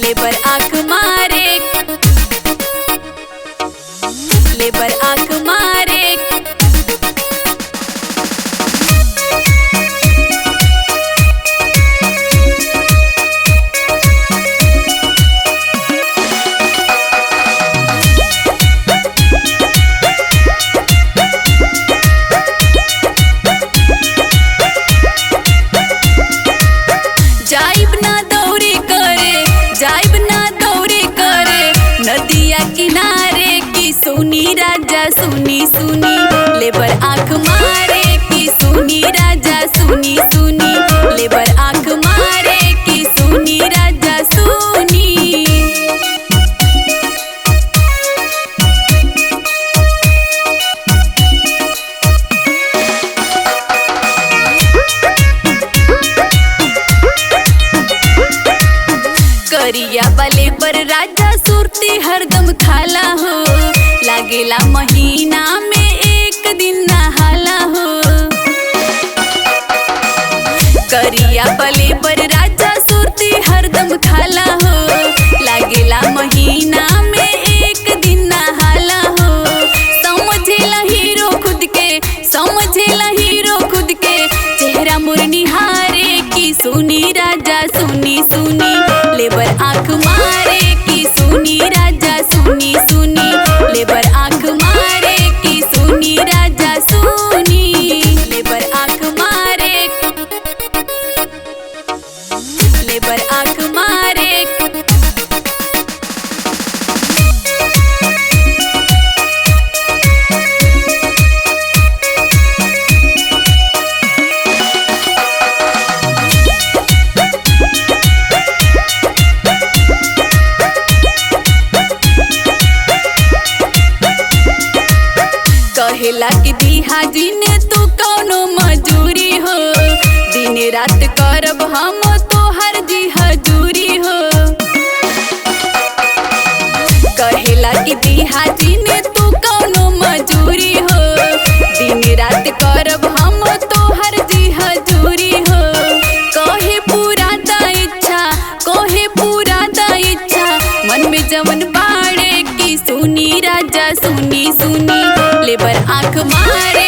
Labour आंख मारे, labour आंख मारे। जाइब ना दौरी करे, जाइब ना दौरी करे नदिया किनारे की सुनी राजा सुनी सुनी, लेबर आंख मारे की सुनी राजा सुनी सुनी, लेबर आंख मारे की सुनी राजा सुनी। करिया वाले पर राजा सुरती हरदम खाला हो, लागेला महीना में एक दिन नहाला हो। करिया वाले पर राजा सुरती हरदम खाला हो, लागेला महीना में एक दिन नहाला हो। समझेला हीरो खुद के, समझेला हीरो खुद के, चेहरा मुरनिहारे की सुनी राजा सुनी सुनी, लेबर आंख मारे की सुनी राजा सुनी सुनी, लेबर आंख मारे की सुनी राजा सुनी, लेबर आंख मारे, लेबर आंख मारे। कहेला कि दिहा जी ने तू कौनो मजूरी हो, दिन रात करब हम तोहर जी हजूरी हो। कहेला कि दिहा जी ने तू कौनो मजूरी हो, दिन रात करब हम तोहर जी हजूरी हो। कहे पूरा दा इच्छा, कहे पूरा दा इच्छा, मन में जवन बाड़े की सुनी राजा सुनी सुनी, लेबर आंख मारे